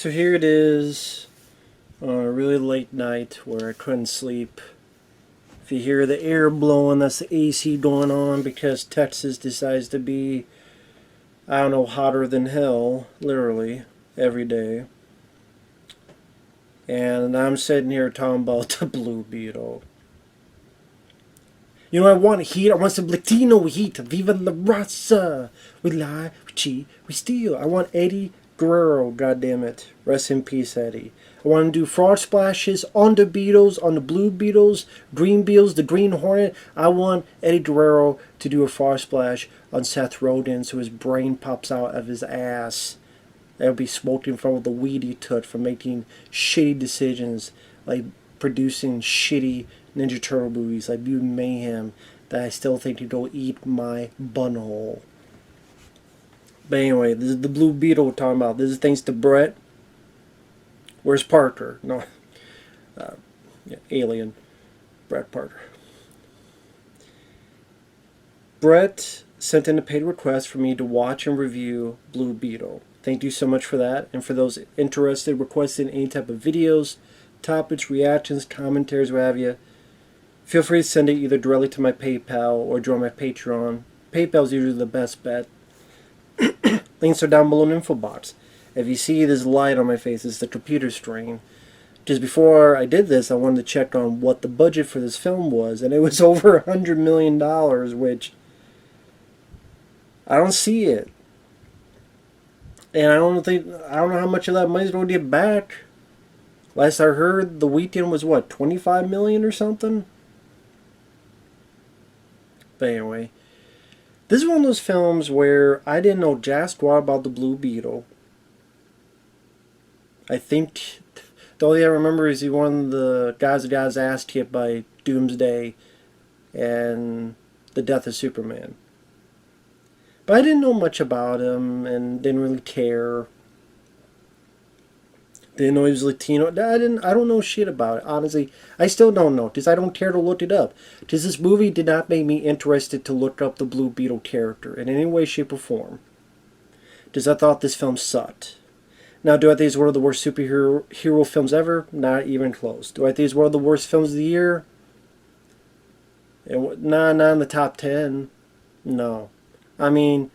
So here it is on a really late night where I couldn't sleep. If you hear the air blowing, that's the AC going on because Texas decides to be, I don't know, hotter than hell, literally, every day. And I'm sitting here talking about the Blue Beetle. You know, I want heat. I want some Latino heat. Viva la raza. We lie, we cheat, we steal. I want Eddie Guerrero, goddammit. Rest in peace, Eddie. I want to do fraud splashes on the Beatles, on the Blue Beatles, Green Beatles, the Green Hornet. I want Eddie Guerrero to do a fraud splash on Seth Rogen so his brain pops out of his ass. That'll be smoking from the weed he took from making shitty decisions, like producing shitty Ninja Turtle movies like Mutant Mayhem that I still think could go eat my bunhole. But anyway, this is the Blue Beetle we're talking about. This is thanks to Brett. Where's Parker? No, Alien. Brett Parker. Brett sent in a paid request for me to watch and review Blue Beetle. Thank you so much for that. And for those interested, requesting any type of videos, topics, reactions, commentaries, what have you, feel free to send it either directly to my PayPal or join my Patreon. PayPal is usually the best bet. Links are down below in the info box. If you see this light on my face, it's the computer strain. Just before I did this, I wanted to check on what the budget for this film was, and it was over $100 million, which I don't see it. And I don't know how much of that money's going to get back. Last I heard, the weekend was what, 25 million or something? But anyway, this is one of those films where I didn't know jack squat about the Blue Beetle. I think the only thing I remember is he one of the guys that got his ass kicked by Doomsday and the death of Superman. But I didn't know much about him and didn't really care. Didn't know he was Latino. I don't know shit about it. Honestly, I still don't know because I don't care to look it up. Because this movie did not make me interested to look up the Blue Beetle character in any way, shape, or form. Because I thought this film sucked. Now, do I think it's one of the worst superhero films ever? Not even close. Do I think it's one of the worst films of the year? Nah, not in the top 10. No. I mean,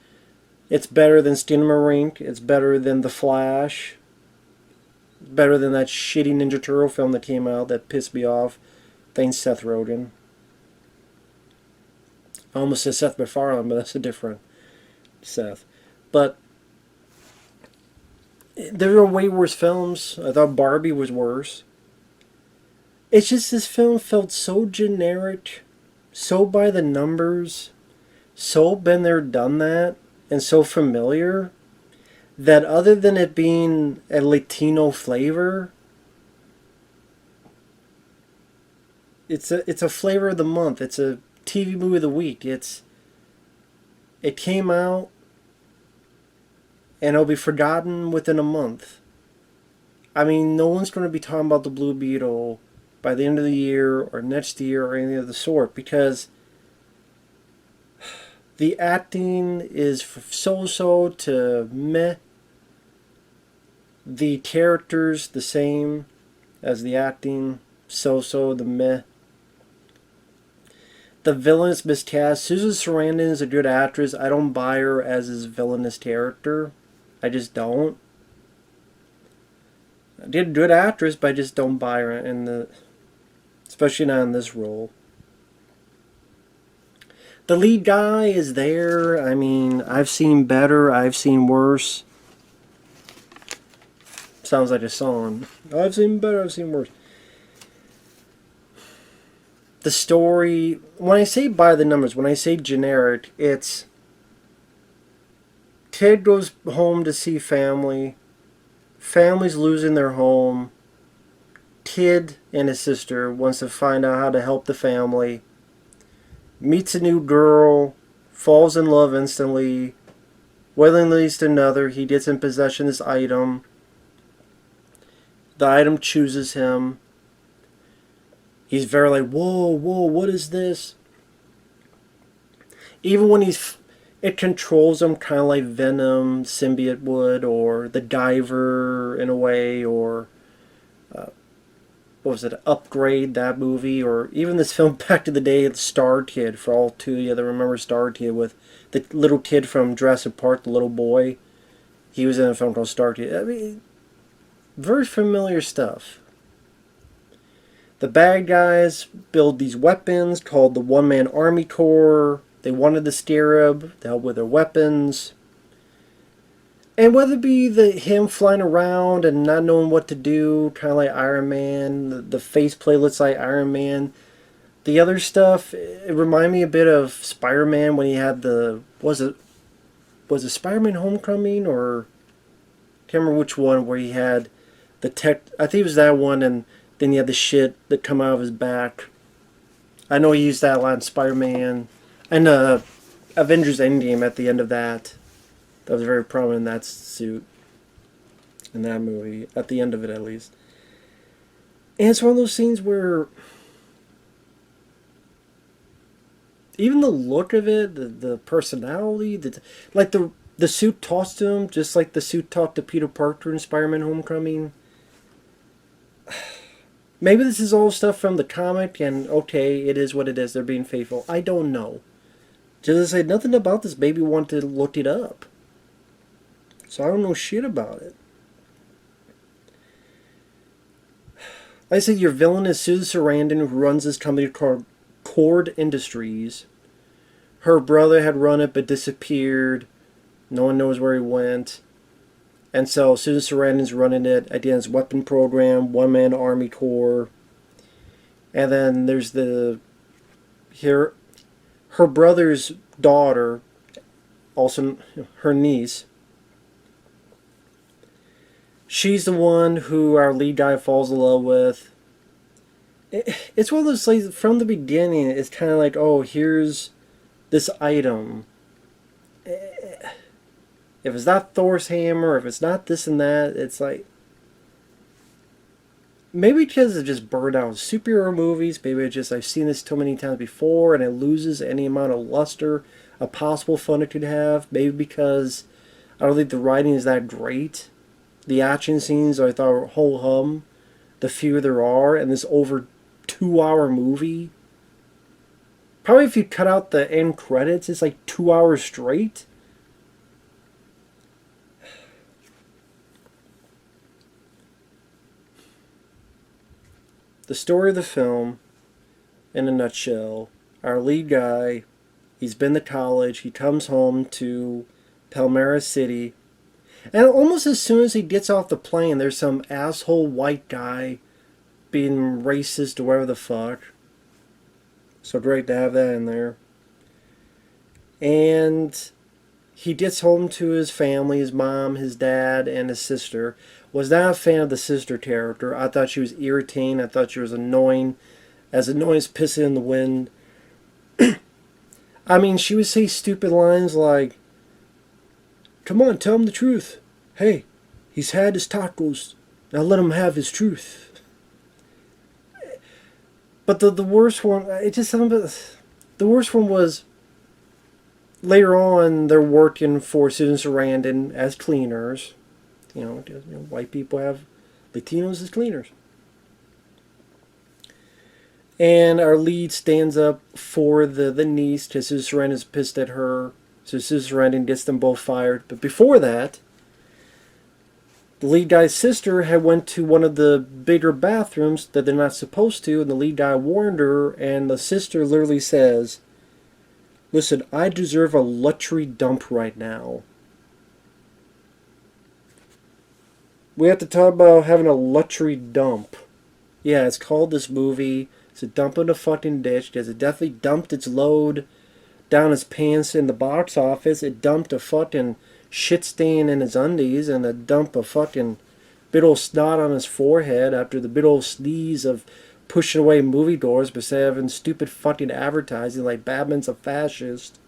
it's better than Skinamarink. It's better than The Flash. It's better than that shitty Ninja Turtle film that came out that pissed me off. Thanks Seth Rogen. I almost said Seth MacFarlane, but that's a different Seth. But there are way worse films. I thought Barbie was worse. It's just this film felt so generic, so by the numbers, so been there, done that, and so familiar that other than it being a Latino flavor, it's a flavor of the month. It's a TV movie of the week. It came out and it'll be forgotten within a month. I mean, no one's going to be talking about the Blue Beetle by the end of the year or next year or anything of the sort because the acting is so-so to meh. The characters the same as the acting, so-so to meh. The villain is miscast. Susan Sarandon is a good actress. I don't buy her as his villainous character. I just don't. I did a good actress, but I just don't buy her especially not in this role. The lead guy is there. I mean, I've seen better. I've seen worse. Sounds like a song. I've seen better. I've seen worse. The story, when I say by the numbers, when I say generic, it's kid goes home to see family. Family's losing their home. Kid and his sister wants to find out how to help the family. Meets a new girl. Falls in love instantly. Willingly leads to another. He gets in possession of this item. The item chooses him. He's very like, whoa, what is this? Even when he's it controls them kind of like Venom symbiote would, or the Diver in a way, or what was it, Upgrade, that movie, or even this film back to the day, Star Kid, for all two of you that remember Star Kid, with the little kid from Jurassic Park, the little boy. He was in a film called Star Kid. I mean, very familiar stuff. The bad guys build these weapons called the One Man Army Corps. They wanted the Scarab to help with their weapons. And whether it be him flying around and not knowing what to do, kind of like Iron Man, the faceplate looks like Iron Man. The other stuff, it reminded me a bit of Spider-Man when he had was it Spider-Man Homecoming, or I can't remember which one, where he had the tech, I think it was that one, and then he had the shit that come out of his back. I know he used that a lot in Spider-Man. And Avengers Endgame at the end of that. That was very prominent in that suit. In that movie. At the end of it, at least. And it's one of those scenes where even the look of it, the personality, like the suit tossed to him, just like the suit talked to Peter Parker in Spider-Man Homecoming. Maybe this is all stuff from the comic, and okay, it is what it is. They're being faithful. I don't know. Just to say, nothing about this baby wanted to look it up. So I don't know shit about it. Like I said, your villain is Susan Sarandon, who runs this company called Cord Industries. Her brother had run it but disappeared. No one knows where he went. And so Susan Sarandon's running it. Against weapon program, One Man Army Corps. And then there's her brother's daughter, also her niece. She's the one who our lead guy falls in love with. It's one of those things, from the beginning, it's kind of like, oh, here's this item. If it's not Thor's hammer, if it's not this and that, it's like, maybe because it's just burned out superhero movies, maybe it's just I've seen this too many times before and it loses any amount of luster a possible fun it could have. Maybe because I don't think the writing is that great. The action scenes I thought were whole hum. The few there are, and this over 2-hour movie. Probably if you cut out the end credits, it's like 2 hours straight. The story of the film, in a nutshell, our lead guy, he's been to college, he comes home to Palmyra City, and almost as soon as he gets off the plane, there's some asshole white guy being racist or whatever the fuck. So great to have that in there. And he gets home to his family, his mom, his dad, and his sister. Was not a fan of the sister character. I thought she was irritating. I thought she was annoying as pissing in the wind. I mean, she would say stupid lines like, "Come on, tell him the truth. Hey, he's had his tacos. Now let him have his truth." But the worst one, the worst one was later on. They're working for Susan Sarandon as cleaners. You know, white people have Latinos as cleaners. And our lead stands up for the niece because Susan Sarandon's pissed at her. So Susan Sarandon gets them both fired. But before that, the lead guy's sister had went to one of the bigger bathrooms that they're not supposed to, and the lead guy warned her, and the sister literally says, "Listen, I deserve a luxury dump right now." We have to talk about having a luxury dump. Yeah, it's called this movie. It's a dump in a fucking ditch, because it definitely dumped its load down his pants in the box office. It dumped a fucking shit stain in his undies, and a dump of fucking big old snot on his forehead after the big old sneeze of pushing away movie doors by having stupid fucking advertising like Batman's a fascist.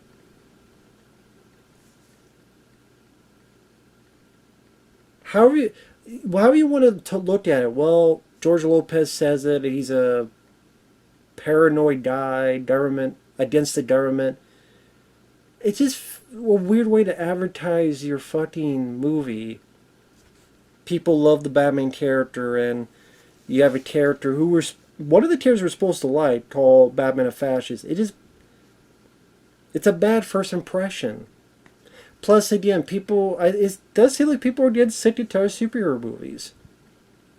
However you want to look at it, well, George Lopez says that he's a paranoid guy, government against the government. It's just a weird way to advertise your fucking movie. People love the Batman character, and you have a character who was one of the characters we're supposed to like, called Batman a fascist. It's a bad first impression. Plus, again, it does seem like people are getting sick and tired of superhero movies.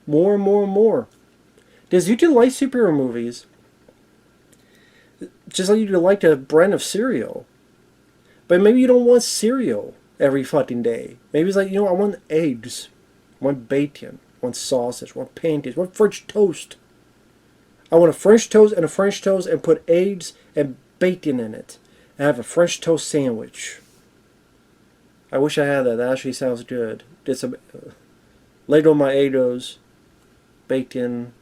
More and more and more. Because you can like superhero movies, just like you can like a brand of cereal. But maybe you don't want cereal every fucking day. Maybe it's like, I want eggs. I want bacon. I want sausage. I want pancakes. I want French toast. I want a French toast and put eggs and bacon in it. And have a French toast sandwich. I wish I had that. That actually sounds good. Get some Lego my Egos, bacon,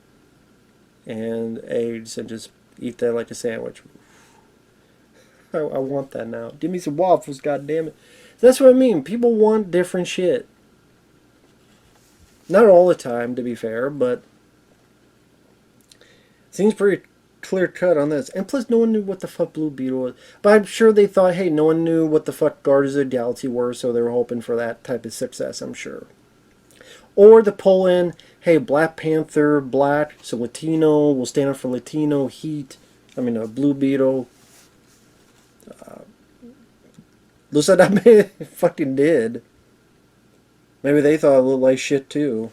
and eggs, and just eat that like a sandwich. I want that now. Give me some waffles, goddammit. That's what I mean. People want different shit. Not all the time, to be fair, but seems pretty clear cut on this. And plus, no one knew what the fuck Blue Beetle was. But I'm sure they thought, hey, no one knew what the fuck Guardians of the Galaxy were, so they were hoping for that type of success, I'm sure. Or to pull in, hey, Black Panther, black, so Latino, will stand up for Latino heat. Blue Beetle. Looks like that fucking did. Maybe they thought it looked like shit too.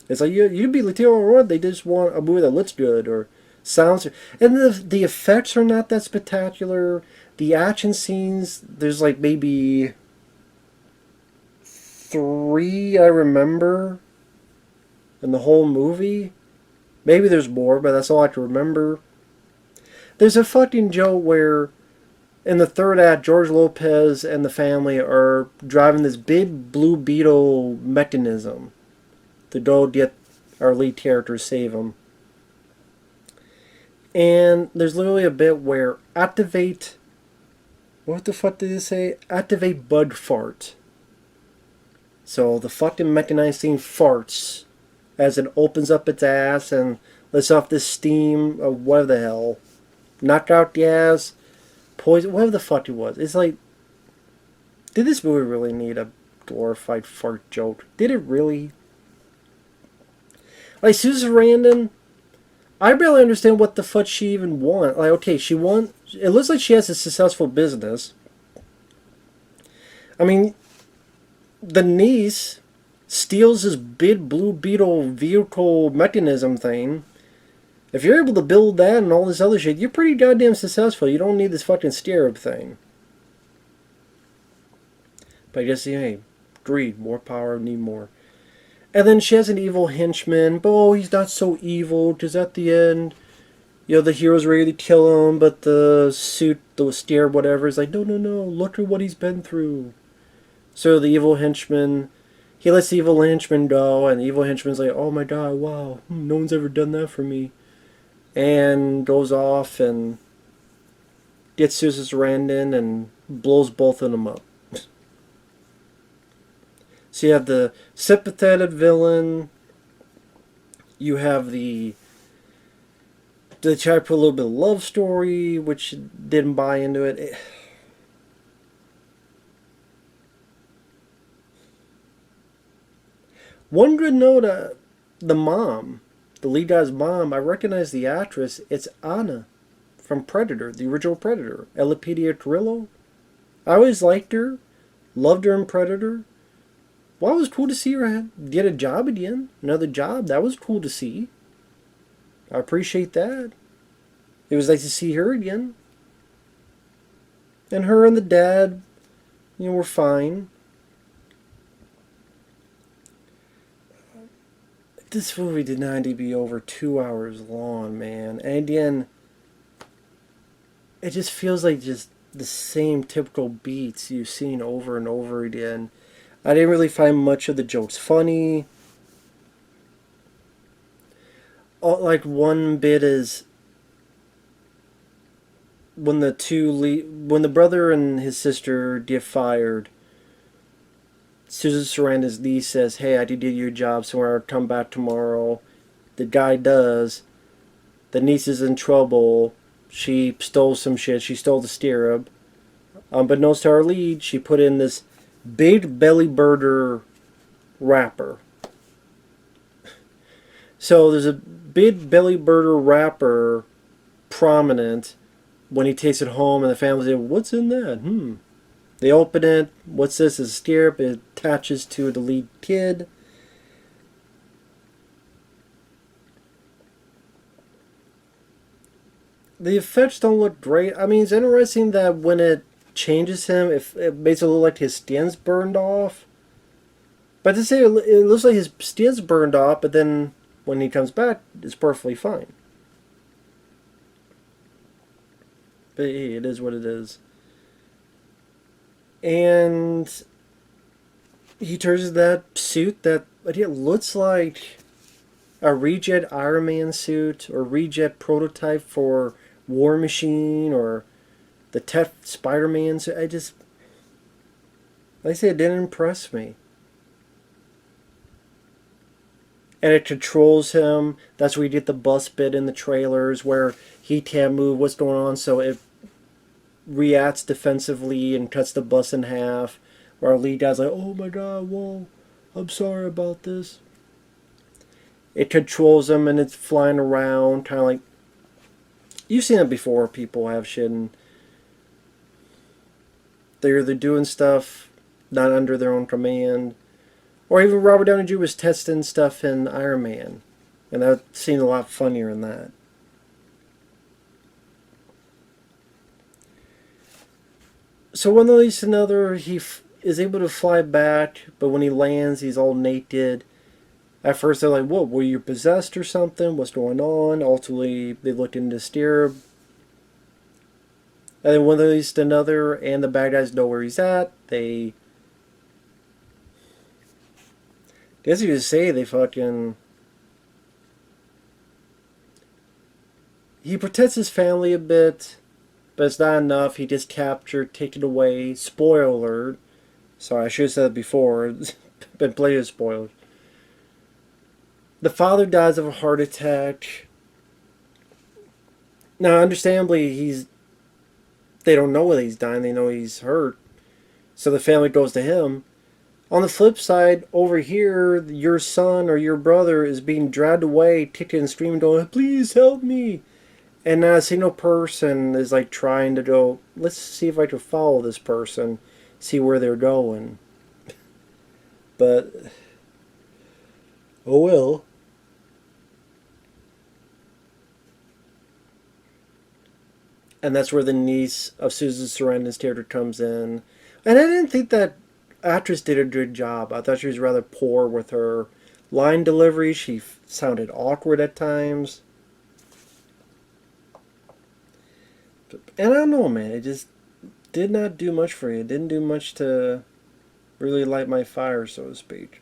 It's like, you'd be Latino or what? They just want a movie that looks good or sounds. And the effects are not that spectacular. The action scenes, there's like maybe 3 I remember in the whole movie. Maybe there's more, but that's all I can remember. There's a fucking joke where in the third act, George Lopez and the family are driving this big Blue Beetle mechanism to go get our lead character, save him. And there's literally a bit where activate... What the fuck did it say? Activate Bud Fart. So the fucking mechanized thing farts as it opens up its ass and lets off this steam of whatever the hell. Knockout gas... poison, whatever the fuck it was. It's like, did this movie really need a glorified fart joke? Did it really? Like, Susan Sarandon, I barely understand what the fuck she even won. Like, okay, it looks like she has a successful business. The niece steals this big Blue Beetle vehicle mechanism thing. If you're able to build that and all this other shit, you're pretty goddamn successful. You don't need this fucking scarab thing. But I guess, hey, greed, more power, need more. And then she has an evil henchman, but he's not so evil, because at the end, the hero's ready to kill him, but the suit, the scarab, whatever, is like, no, look at what he's been through. So the evil henchman, he lets the evil henchman go, and the evil henchman's like, oh my god, wow, no one's ever done that for me. And goes off and gets Susan Sarandon and blows both of them up. So you have the sympathetic villain. You have the try to put a little bit of love story, which didn't buy into it. One good note, the mom. The lead guy's mom, I recognize the actress. It's Anna from Predator, the original Predator. Elpidia Carrillo. I always liked her. Loved her in Predator. Well, it was cool to see her get a job again. Another job. That was cool to see. I appreciate that. It was nice to see her again. And her and the dad, were fine. This movie did not need to be over 2 hours long, man. And again, it just feels like just the same typical beats you've seen over and over again. I didn't really find much of the jokes funny. Like, one bit is when the brother and his sister get fired, Susan Sarandon's niece says, hey, I did your job, so I'll come back tomorrow. The guy does. The niece is in trouble. She stole some shit. She stole the stirrup. Unbeknownst to our lead, she put in this big belly birder wrapper. So there's a big belly birder wrapper prominent when he takes it home, and the family say, "What's in that?" They open it. What's this? It's a stirrup. It attaches to the lead kid. The effects don't look great. I mean, it's interesting that when it changes him, if it makes it look like his skin's burned off. But to say it looks like his skin's burned off, but then when he comes back, it's perfectly fine. But hey, it is what it is. And he turns into that suit that it looks like a reject Iron Man suit or reject prototype for War Machine or the Tech Spider-Man suit. Like I say, it didn't impress me. And it controls him. That's where you get the bus bit in the trailers where he can't move. What's going on? So it reacts defensively and cuts the bus in half. Where our lead guy's like, "Oh my god, whoa, I'm sorry about this." It controls him and it's flying around, kind of like you've seen it before. People have shit and they're doing stuff not under their own command. Or even Robert Downey Jr. was testing stuff in Iron Man. And that seemed a lot funnier in that. So one leads to another, he is able to fly back, but when he lands, he's all naked. At first, they're like, "What, were you possessed or something? What's going on?" Ultimately, they look into the steer. And then one leads to another, and the bad guys know where he's at. I guess you could say they fucking... He protects his family a bit, but it's not enough. He gets captured, taken away. Spoiler alert. Sorry, I should have said it before. It's been plenty of spoilers. The father dies of a heart attack. Now, understandably, they don't know that he's dying. They know he's hurt. So the family goes to him. On the flip side, over here, your son or your brother is being dragged away, kicking and screaming, going, "Please help me!" And not a single person is like trying to go, "Let's see if I can follow this person, see where they're going." But, oh well. And that's where the niece of Susan Sarandon's character comes in. And I didn't think that actress did a good job. I thought she was rather poor with her line delivery. She sounded awkward at times. And I don't know, man. It just did not do much for you. It didn't do much to really light my fire, so to speak.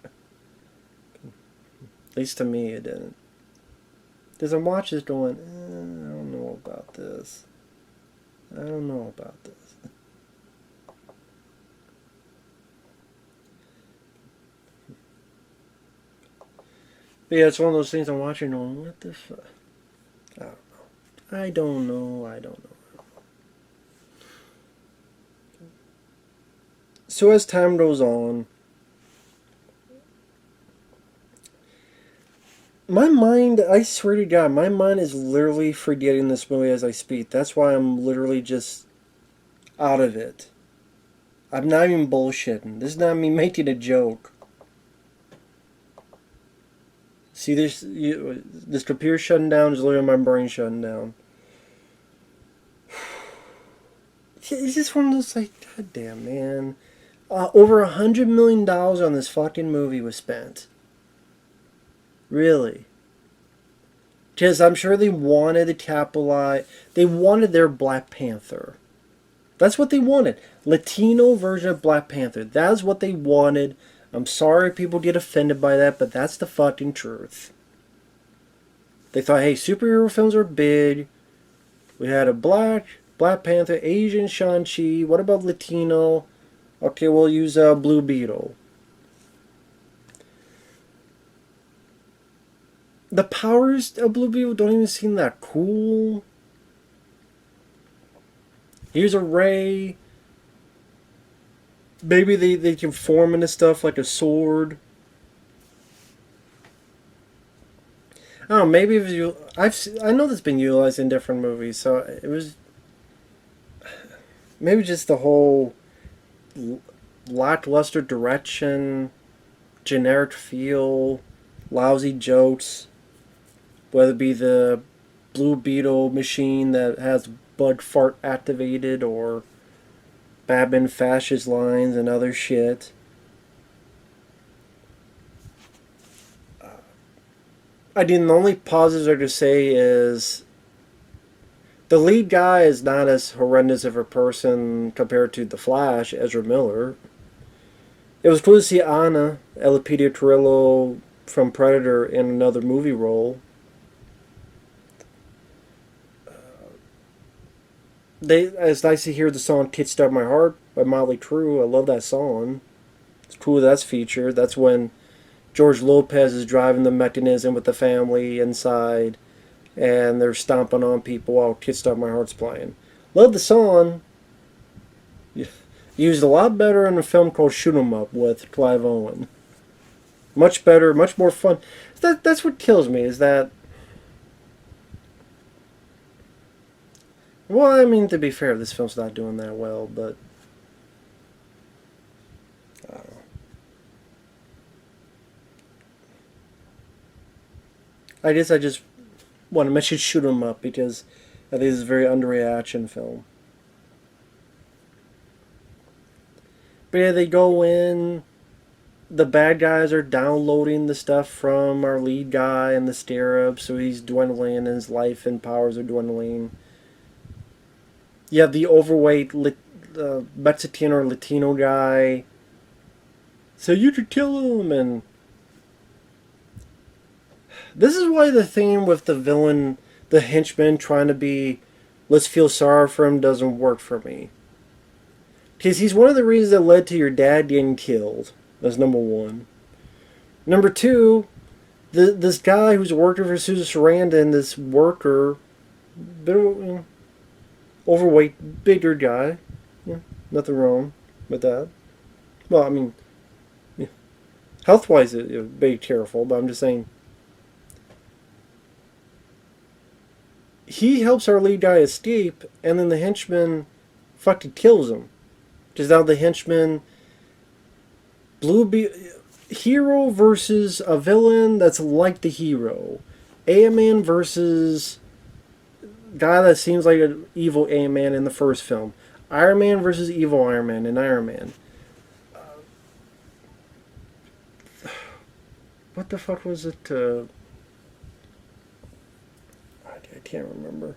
At least to me, it didn't. Because I'm watching this going, I don't know about this. I don't know about this. But yeah, it's one of those things I'm watching going, what the fuck? I don't know. So as time goes on, my mind, I swear to God, my mind is literally forgetting this movie as I speak. That's why I'm literally just out of it. I'm not even bullshitting. This is not me making a joke. See, this computer shutting down is literally my brain shutting down. It's just one of those, like, goddamn, man. Over $100 million on this fucking movie was spent. Really. Because I'm sure they wanted to capitalize. They wanted their Black Panther. That's what they wanted. Latino version of Black Panther. That's what they wanted. I'm sorry if people get offended by that, but that's the fucking truth. They thought, hey, superhero films are big. We had a Black Panther, Asian Shang-Chi. What about Latino? Okay, we'll use Blue Beetle. The powers of Blue Beetle don't even seem that cool. Here's a ray. Maybe they can form into stuff like a sword. I don't know, maybe if you, I know that's been utilized in different movies, so it was maybe just the whole lackluster direction, generic feel, lousy jokes, whether it be the Blue Beetle machine that has Bud Fart activated or Babin fascist lines and other shit. I mean, the only positives are to say is the lead guy is not as horrendous of a person compared to the Flash, Ezra Miller. It was cool to see Anna, Elpidia Torillo from Predator, in another movie role. It's nice to hear the song "Kid Start My Heart" by Motley Crue. I love that song. It's cool that's featured. That's when George Lopez is driving the mechanism with the family inside, and they're stomping on people while "Kid Start My Heart's" playing. Love the song. Used a lot better in a film called Shoot 'Em Up with Clive Owen. Much better, much more fun. That's what kills me, is that... Well, I mean, to be fair, this film's not doing that well, but... I don't know. I guess I just want to mention Shoot 'Em Up because I think it's a very underrated action film. But yeah, they go in. The bad guys are downloading the stuff from our lead guy in the stirrup, so he's dwindling, and his life and powers are dwindling. You have the overweight Mexican or Latino guy. So you could kill him, and this is why the theme with the villain, the henchman trying to be, let's feel sorry for him, doesn't work for me. Because he's one of the reasons that led to your dad getting killed. That's number one. Number two, this guy who's working for Susan Sarandon, this worker, bit of, overweight, bigger guy. Yeah, nothing wrong with that. Well, I mean, yeah, health-wise, it would be careful, but I'm just saying. He helps our lead guy escape, and then the henchman fucking kills him. Because now the henchman, hero versus a villain that's like the hero. A-Man versus guy that seems like an evil A-Man in the first film. Iron Man versus evil Iron Man in Iron Man. What the fuck was it? I can't remember.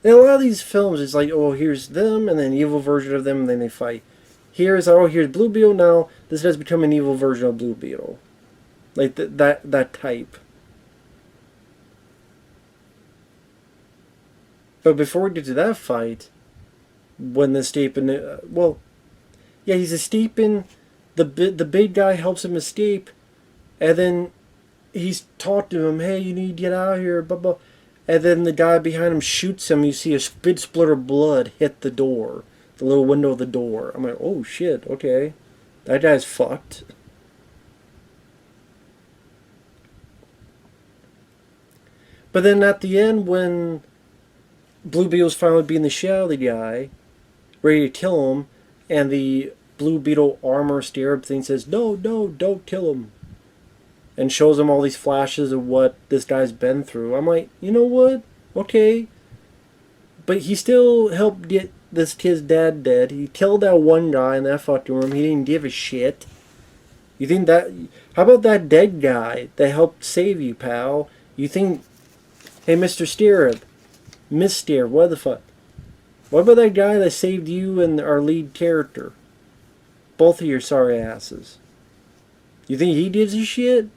In a lot of these films, it's like, oh, here's them, and then an evil version of them, and then they fight. Here's Blue Beetle, now this has become an evil version of Blue Beetle. Like, that type. But before we get to that fight, when the escaping... he's escaping, the big guy helps him escape, and then he's talking to him, hey, you need to get out of here, blah, blah. And then the guy behind him shoots him. You see a spit splitter blood hit the door. The little window of the door. I'm like, oh shit, okay. That guy's fucked. But then at the end, when Blue Beetle's finally being the shadowy guy, ready to kill him, and the Blue Beetle armor stirrup thing says, no, don't kill him. And shows him all these flashes of what this guy's been through. I'm like, you know what? Okay. But he still helped get this kid's dad dead. He killed that one guy in that fucking room. He didn't give a shit. You think that... How about that dead guy that helped save you, pal? You think... Hey, Mr. Stirrup. Miss Stirrup, what the fuck? What about that guy that saved you and our lead character? Both of your sorry asses. You think he gives a shit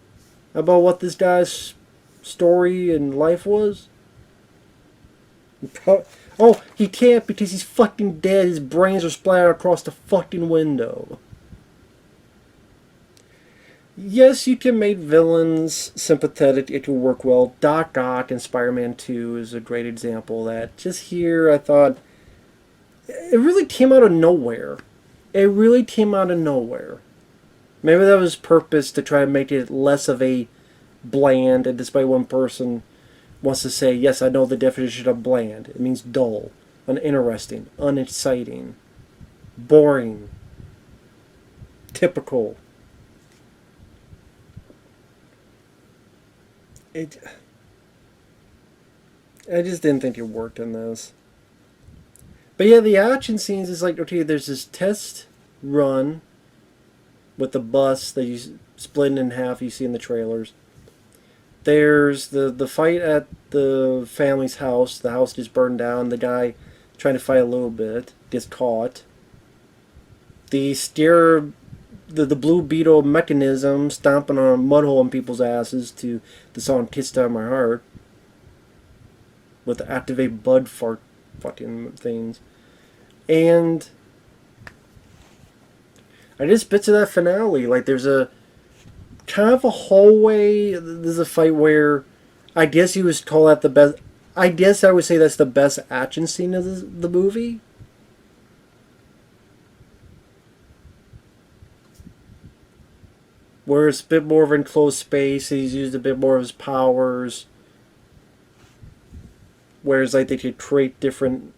about what this guy's story and life was? Oh, he can't because he's fucking dead. His brains are splattered across the fucking window. Yes, you can make villains sympathetic. It can work well. Doc Ock in Spider-Man 2 is a great example of that. Just here, I thought... It really came out of nowhere. it really came out of nowhere. Maybe that was purpose to try to make it less of a bland, and despite one person wants to say, yes, I know the definition of bland. It means dull, uninteresting, unexciting, boring, typical. It. I just didn't think it worked in this. But yeah, the action scenes is like, okay, there's this test run with the bus that you split in half. You see in the trailers. There's the fight at the family's house. The house just burned down. The guy trying to fight a little bit gets caught. The steer, the blue beetle mechanism stomping on a mud hole in people's asses to the song "Kissed Out of My Heart" with the activate bud fart fucking things, and I just bits of that finale. Like there's a kind of a hallway. There's a fight where I guess you would call that the best. I guess I would say that's the best action scene of the movie. Where it's a bit more of an enclosed space, he's used a bit more of his powers. Whereas like they could create different.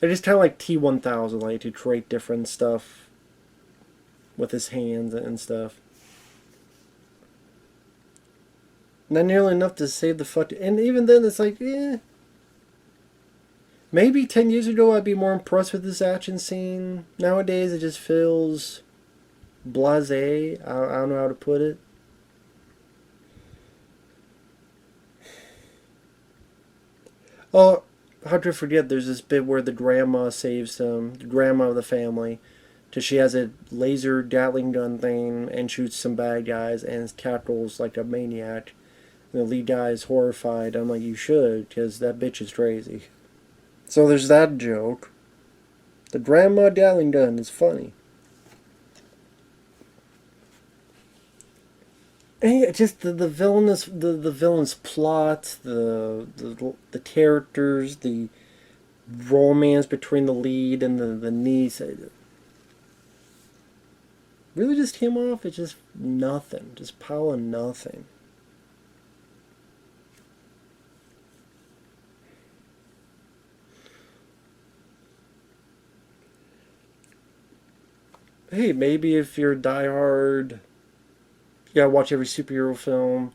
I just kind of like T-1000, like to create different stuff with his hands and stuff. Not nearly enough to save the fuck. And even then, it's like, eh. Maybe 10 years ago I'd be more impressed with this action scene. Nowadays it just feels blasé. I don't know how to put it. Oh, how to forget, there's this bit where the grandma saves him, the grandma of the family, because she has a laser Gatling gun thing and shoots some bad guys and cackles like a maniac. And the lead guy is horrified. I'm like, you should, because that bitch is crazy. So there's that joke. The grandma Gatling gun is funny. And just the villainous the villain's plot, the characters, the romance between the lead and the niece. Really just came off. It's just nothing. Just pile of nothing. Hey, maybe if you're a diehard, you gotta watch every superhero film.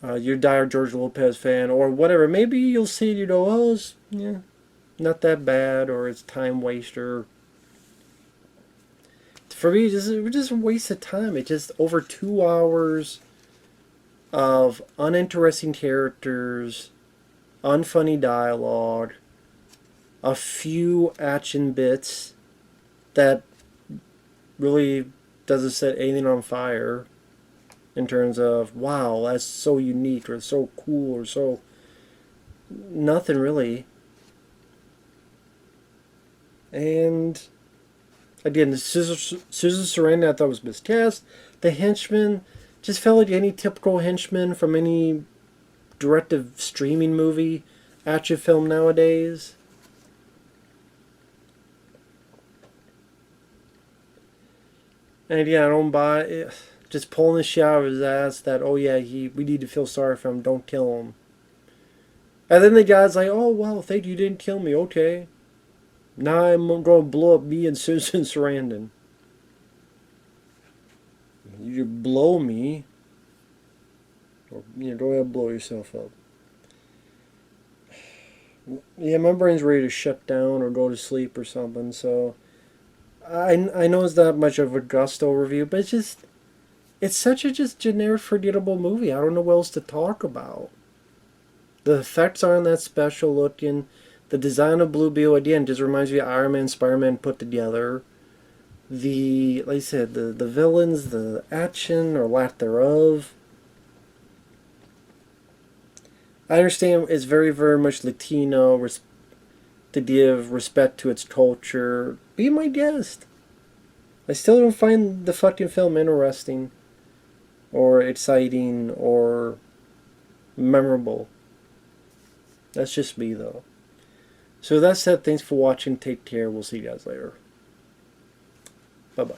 You're a diehard George Lopez fan or whatever. Maybe you'll see it. You go, oh, it's, yeah, not that bad, or it's time waster. For me, just a waste of time. It's just over 2 hours of uninteresting characters, unfunny dialogue, a few action bits that really doesn't set anything on fire in terms of, wow, that's so unique or so cool or so... Nothing really. And again, Susan Sarandon I thought was miscast. The henchman just felt like any typical henchman from any directive streaming movie action film nowadays. And again, I don't buy it. Just pulling the shit out of his ass that, oh yeah, we need to feel sorry for him, don't kill him. And then the guy's like, oh well, thank you, didn't kill me, okay. Now I'm going to blow up me and Susan Sarandon. You blow me. Or, go ahead and blow yourself up. Yeah, my brain's ready to shut down or go to sleep or something, so... I know it's not much of a gusto review, but it's such a just generic, forgettable movie. I don't know what else to talk about. The effects aren't that special looking. The design of Blue Beetle, again, just reminds me of Iron Man, Spider-Man put together. Like I said, the villains, the action or lack thereof. I understand it's very, very much Latino, to give respect to its culture. Be my guest. I still don't find the fucking film interesting or exciting or memorable. That's just me though. So that said, thanks for watching. Take care. We'll see you guys later. Bye-bye.